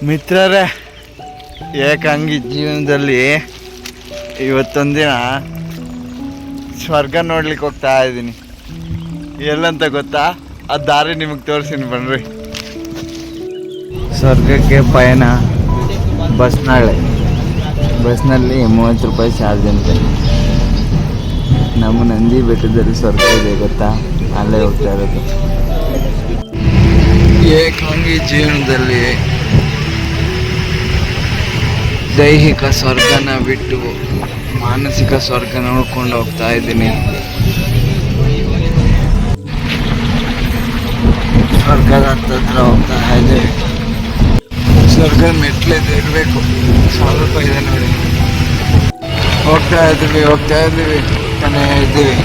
ಮಿತ್ರರೇ, ಏಕಾಂಗಿ ಜೀವನದಲ್ಲಿ ಇವತ್ತೊಂದಿನ ಸ್ವರ್ಗ ನೋಡ್ಲಿಕ್ಕೆ ಹೋಗ್ತಾ ಇದ್ದೀನಿ. ಎಲ್ಲಂತ ಗೊತ್ತಾ? ಆ ದಾರಿ ನಿಮಗೆ ತೋರಿಸ್ತೀನಿ ಬನ್ರಿ. ಸ್ವರ್ಗಕ್ಕೆ ಪಯಣ ಬಸ್ನಲ್ಲಿ 30 ರೂಪಾಯಿ ಚಾರ್ಜ್ ಅಂತೆ. ನಮ್ಮ ನಂದಿ ಬೆಟ್ಟದಲ್ಲಿ ಸ್ವರ್ಗ ಇದೆ ಗೊತ್ತಾ, ಅಲ್ಲೇ ಹೋಗ್ತಾ ಇರೋದು. ಏಕಾಂಗಿ ಜೀವನದಲ್ಲಿ ದೈಹಿಕ ಸ್ವರ್ಗನ ಬಿಟ್ಟು ಮಾನಸಿಕ ಸ್ವರ್ಗ ನೋಡ್ಕೊಂಡು ಹೋಗ್ತಾ ಇದ್ದೀನಿ. ಸ್ವರ್ಗದ ಹತ್ರ ಹೋಗ್ತಾ ಇದ್ದೀವಿ. ಸ್ವರ್ಗ ಮೆಟ್ಲಿದ್ದು ಇರಬೇಕು, ಸ್ವಲ್ಪ ಇದೆ ನೋಡಿ. ಹೋಗ್ತಾ ಇದ್ದೀವಿ ತಾನೇ ಇದ್ದೀವಿ.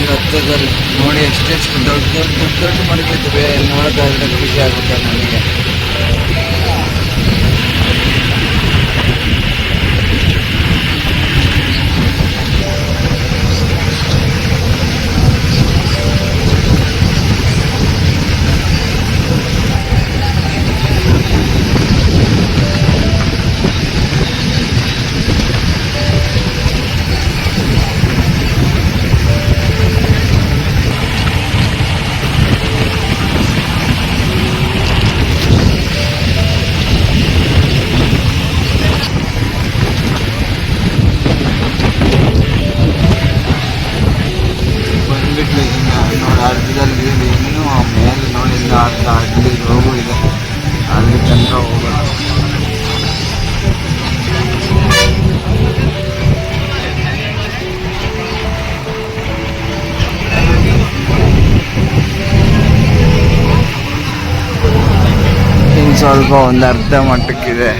ಹತ್ತದಲ್ಲಿ ನೋಡಿ ಎಷ್ಟೆಷ್ಟು ದೊಡ್ಡ ಮಡಗಿದ್ವಿ. ನೋಡೋದಾದ್ರೆ ಖುಷಿ ಆಗುತ್ತೆ ನನಗೆ. ಅರ್ಧದಲ್ಲಿ ಇನ್ನೂ ಮೇಲೆ ನೋಡಿಲ್ಲ, ಅಲ್ಲಿ ಹೋಗು ಇದೆ, ಅಲ್ಲಿ ತನಕ ಹೋಗೋದು. ಇನ್ನು ಸ್ವಲ್ಪ ಒಂದು ಅರ್ಧ ಮಟ್ಟಕ್ಕಿದೆ.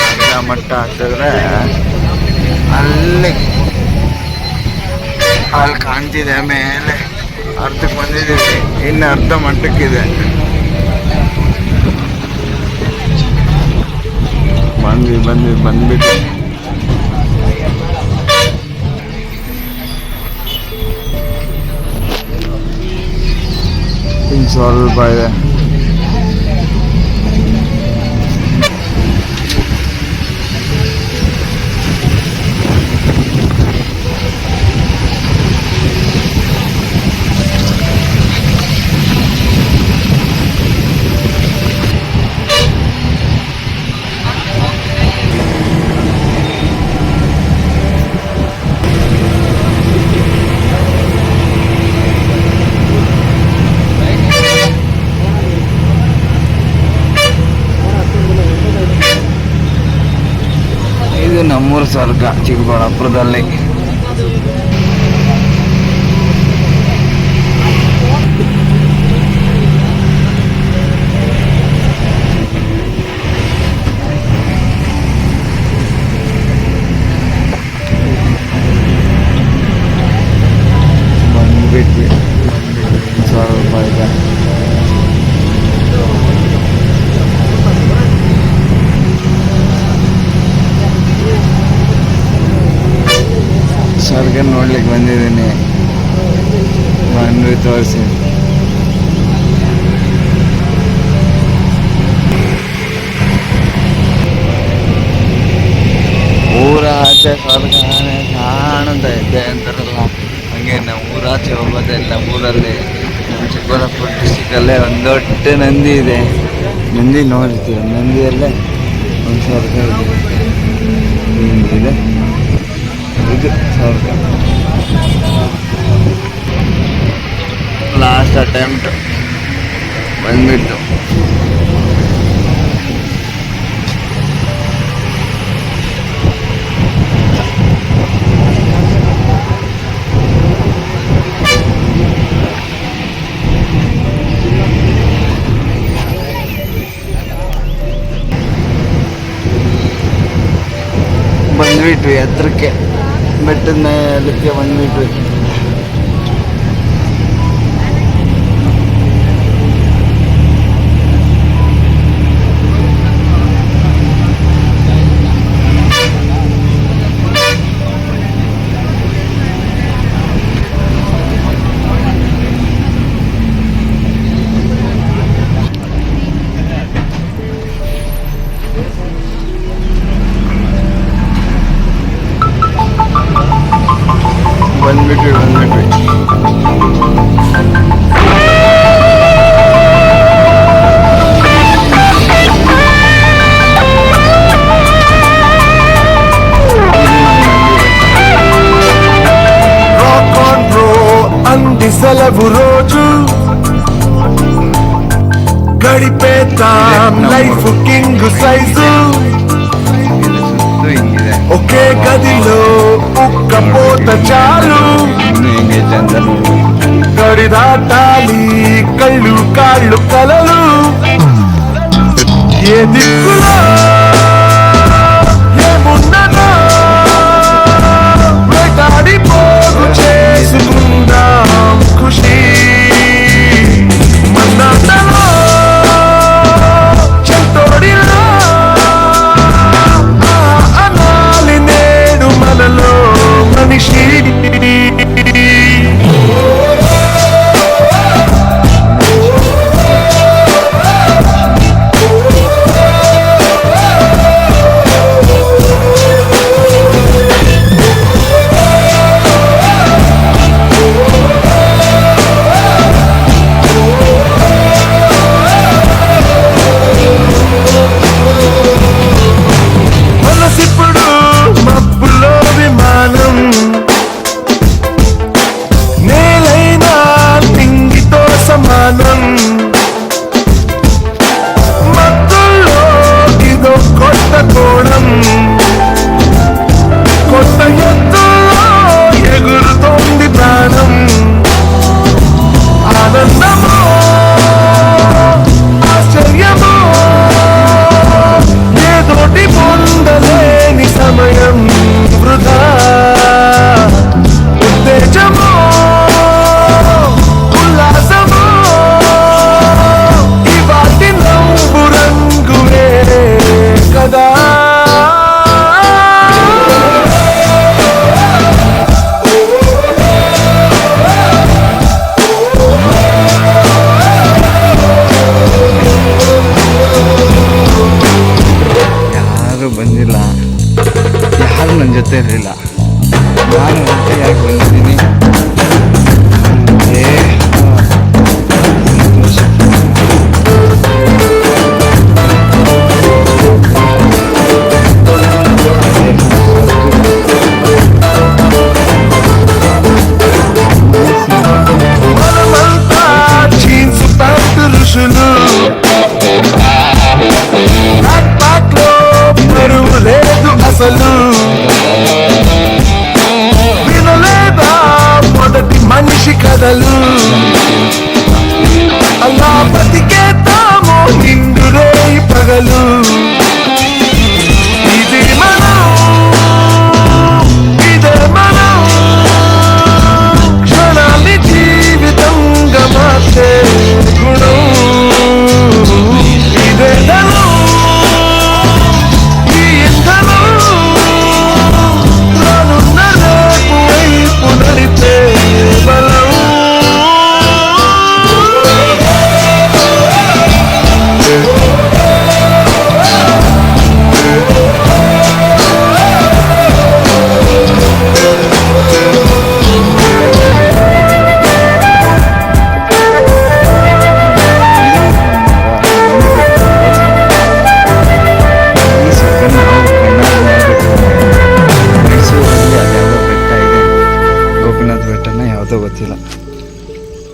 ಅರ್ಧ ಮಟ್ಟ ಹತ್ತಿದ್ರೆ ಅಲ್ಲಿ ಕಾಣ್ತಿದೆ ಮೇಲೆ. ಅರ್ಧಕ್ಕೆ ಬಂದಿದ್ದೀವಿ, ಇನ್ನು ಅರ್ಧ ಮಟ್ಟಕ್ಕಿದೆ. ಬಂದ್ಬಿಟ್ಟು ಇನ್ನು ಸ್ವಲ್ಪ ಇದೆ. ಇದು ನಮ್ಮೂರು ಸ್ವರ್ಗ, ಚಿಕ್ಕಬಳ್ಳಾಪುರದಲ್ಲಿ. ಬಂದ್ಬಿಟ್ವಿ ಸ್ವಲ್ಪ ಇದೆ. ಸ್ವರ್ಗ ನೋಡ್ಲಿಕ್ಕೆ ಬಂದಿದ್ದೀನಿ, ಬಂದು ತೋರಿಸಿ. ಊರಾಚೆ ಸ್ವರ್ಗ ಕಾಣುತ್ತಾ ಇದೆ ಅಂತಾರಲ್ಲ, ಹಂಗೆ ನಾವು ಊರಾಚೆ ಹೋಗೋದೆಲ್ಲ. ಊರಲ್ಲಿ ನಮ್ಮ ಚಿಕ್ಕಬಳ್ಳಾಪುರ ಡಿಸ್ಟಿಕಲ್ಲೇ ಒಂದು ದೊಡ್ಡ ನಂದಿ ಇದೆ. ನಂದಿ ನೋಡ್ತೀವಿ, ನಂದಿಯಲ್ಲೇ ಒಂದು ಸ್ವರ್ಗ ಇದೆ. ಇದು ಸ್ವರ್ಗ. ಫಸ್ಟ್ ಅಟೆಂಪ್ಟ್ ಬಂದ್ಬಿಟ್ಟು. ಬಂದ್ಬಿಟ್ವಿ ಹತ್ರಕ್ಕೆ, ಬೆಟ್ಟದ ಮೇಲಕ್ಕೆ ಬಂದ್ಬಿಟ್ವಿ. ಬಂದ್ಬಿಟ್ವಿ రాక్ ఆన్ బ్రో అంది సెలవు రోజు గడిపేతాం లైఫ్ కింగ్ సైజు. ఒకే గదిలో ఉక్కపోత చాలు, గడి దాటాలి కళ్ళు కాళ్ళు కలలు. ఏ దిక్కులో ఏమున్నదో వేటాడి పోగు చేసుకుందాం ఖుషి. మన్నాటలో చెంతోడిలో అనాలి నేడు మనలో మనిషి. మనసిప్పుడు మబ్బులో విమానం, నేలైనా నింగితో సమానం. మత్తుల్లో ఇదో కొత్త కోణం, కొత్త ఎత్తుల్లో ఎగురుతోంది ప్రాణం. ఆనందమో ఆశ్చర్యమో ఏదోటి పొందలేని సమయం వృధా. ఉత్తేజమో ఉల్లాసమో ఇవాటి నవ్వు రంగువే కదా. ಯಾರು ಬಂದಿಲ್ಲ, ಯಾರು ನನ್ನ ಜೊತೆ ಇರಲಿಲ್ಲ. ನಾನು ಒಟ್ಟಿಯಾಗಿ ಬಂದಿದ್ದೀನಿ. మనమంతా జీన్స్ ప్యాంటు ఋషులు, బ్యాక్ ప్యాక్ లో బరువు లేదు అసలు. వినలేదా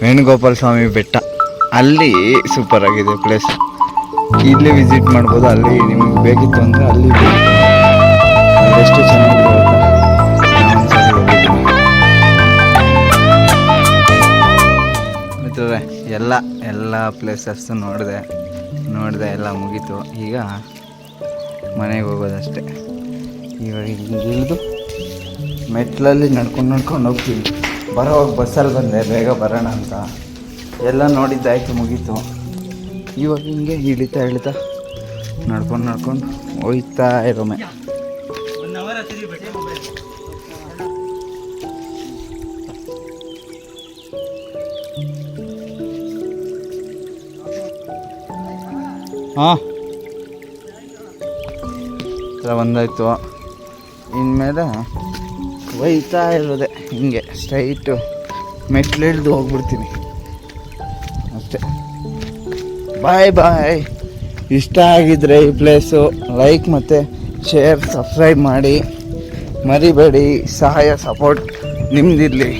ವೇಣುಗೋಪಾಲ ಸ್ವಾಮಿ ಬೆಟ್ಟ, ಅಲ್ಲಿ ಸೂಪರ್ ಆಗಿದೆ ಪ್ಲೇಸ್. ಇಲ್ಲಿ ವಿಸಿಟ್ ಮಾಡ್ಬೋದು. ಅಲ್ಲಿ ನಿಮಗೆ ಬೇಕಿತ್ತು ಅಂದರೆ ಅಲ್ಲಿ ಎಷ್ಟು ಚೆನ್ನಾಗಿದೆ ಗೊತ್ತಾ. ನಾನೊಂದ್ಸರಿ ಹೋಗಿದ್ದೀನಿ ಮಿತ್ರರೇ. ಎಲ್ಲ ಪ್ಲೇಸಸ್ಸು ನೋಡಿದೆ ಎಲ್ಲ ಮುಗೀತು. ಈಗ ಮನೆಗೆ ಹೋಗೋದಷ್ಟೇ. ಇವಾಗ ಇಳಿದು ಮೆಟ್ಲಲ್ಲಿ ನಡ್ಕೊಂಡು ಹೋಗ್ತೀವಿ. ಬರೋವಾಗ ಬಸ್ಸಲ್ಲಿ ಬಂದೆ ಬೇಗ ಬರೋಣ ಅಂತ. ಎಲ್ಲ ನೋಡಿದ್ದಾಯ್ತು, ಮುಗೀತು. ಇವಾಗ ಹಿಂಗೆ ಇಳಿತಾ ನಡ್ಕೊಂಡು ಹೋಯ್ತಾ ಇರೋಮೆ. ಹಾಂ ಬಂದಾಯ್ತು. ಇನ್ಮೇಲೆ ಒಯ್ತಾ ಇರೋದೆ ಹಿಂಗೆ ಸ್ಟ್ರೈಟು ಮೆಟ್ಲಿಡ್ದು ಹೋಗ್ಬಿಡ್ತೀನಿ ಅಷ್ಟೇ. ಬಾಯ್. ಇಷ್ಟ ಆಗಿದ್ರೆ ಈ ಪ್ಲೇಸು ಲೈಕ್ ಮತ್ತು ಶೇರ್ ಸಬ್ಸ್ಕ್ರೈಬ್ ಮಾಡಿ ಮರಿಬೇಡಿ. ಸಹಾಯ ಸಪೋರ್ಟ್ ನಿಮ್ಮದಿರಲಿ.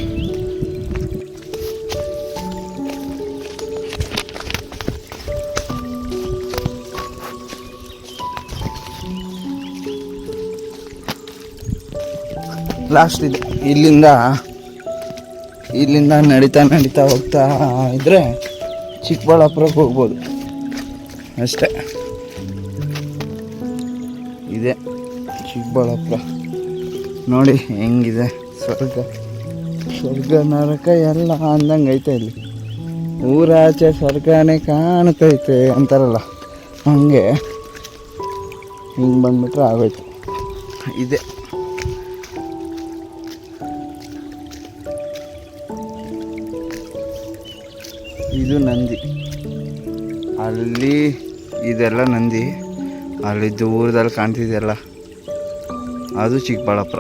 ಲಾಸ್ಟ್ ಇದೆ. ಇಲ್ಲಿಂದ ನಡೀತಾ ಹೋಗ್ತಾ ಇದ್ದರೆ ಚಿಕ್ಕಬಳ್ಳಾಪುರಕ್ಕೆ ಹೋಗ್ಬೋದು ಅಷ್ಟೇ. ಇದೆ ಚಿಕ್ಕಬಳ್ಳಾಪುರ. ನೋಡಿ ಹೆಂಗಿದೆ, ಸ್ವರ್ಗ ನರಕ ಎಲ್ಲ ಅಂದಂಗೆ ಐತೆ. ಇಲ್ಲಿ ಊರಾಚೆ ಸ್ವರ್ಗನೇ ಕಾಣ್ತೈತೆ ಅಂತಾರಲ್ಲ, ಹಂಗೆ ಹಿಂಗೆ ಬಂದ್ಬಿಟ್ರೆ ಆಗೋಯ್ತು. ಇದೆ ಇದು ನಂದಿ. ಅಲ್ಲಿ ಇದೆಲ್ಲ ನಂದಿ. ಅಲ್ಲಿ ದೂರದಲ್ಲಿ ಕಾಣ್ತಿದೆಯಲ್ಲ ಅದು ಚಿಕ್ಕಬಳ್ಳಾಪುರ.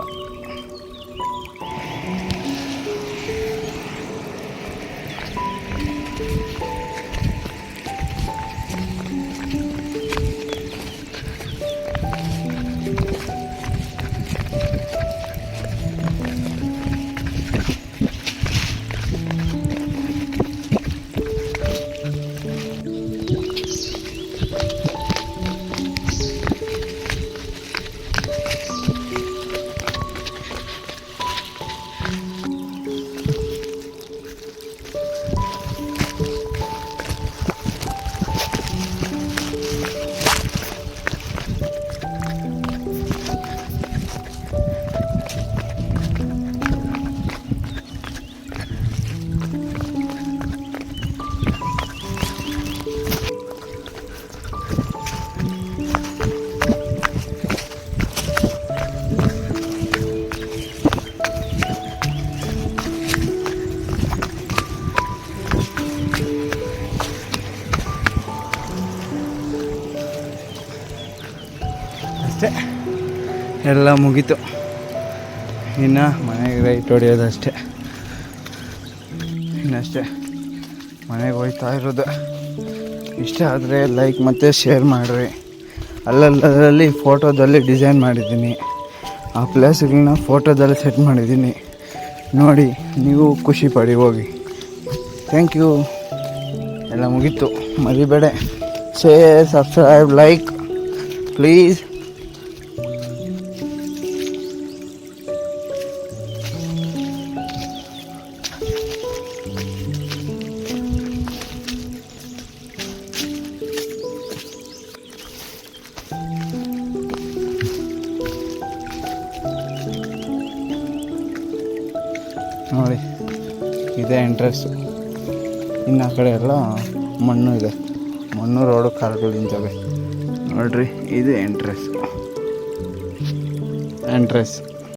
ಅಷ್ಟೇ, ಎಲ್ಲ ಮುಗೀತು. ಇನ್ನು ಮನೆಗೆ ರೈಟ್ ಹೊಡೆಯೋದಷ್ಟೇ. ಇನ್ನಷ್ಟೇ ಮನೆಗೆ ಹೋಗ್ತಾ ಇರೋದು. ಇಷ್ಟ ಆದರೆ ಲೈಕ್ ಮತ್ತು ಶೇರ್ ಮಾಡಿರಿ. ಅಲ್ಲಲ್ಲಿ ಫೋಟೋದಲ್ಲಿ ಡಿಸೈನ್ ಮಾಡಿದ್ದೀನಿ. ಆ ಪ್ಲೇಸ್ಗಳನ್ನ ಫೋಟೋದಲ್ಲಿ ಸೆಟ್ ಮಾಡಿದ್ದೀನಿ. ನೋಡಿ, ನೀವು ಖುಷಿ ಪಡಿ, ಹೋಗಿ. Thank you. ಎಲ್ಲ ಮುಗೀತು. ಮರಿಬೇಡ, ಶೇರ್, ಸಬ್ಸ್ಕ್ರೈಬ್, ಲೈಕ್ ಪ್ಲೀಸ್. ನೋಡಿ, ಇದೇ ಎಂಟ್ರೆನ್ಸು. ಇನ್ನು ಆ ಕಡೆ ಎಲ್ಲ ಮಣ್ಣು ಇದೆ. ಮಣ್ಣು ರೋಡು ಕಾರ್ಗಳು ನಿಂತವೆ ನೋಡ್ರಿ. ಇದು ಎಂಟ್ರೆನ್ಸ್.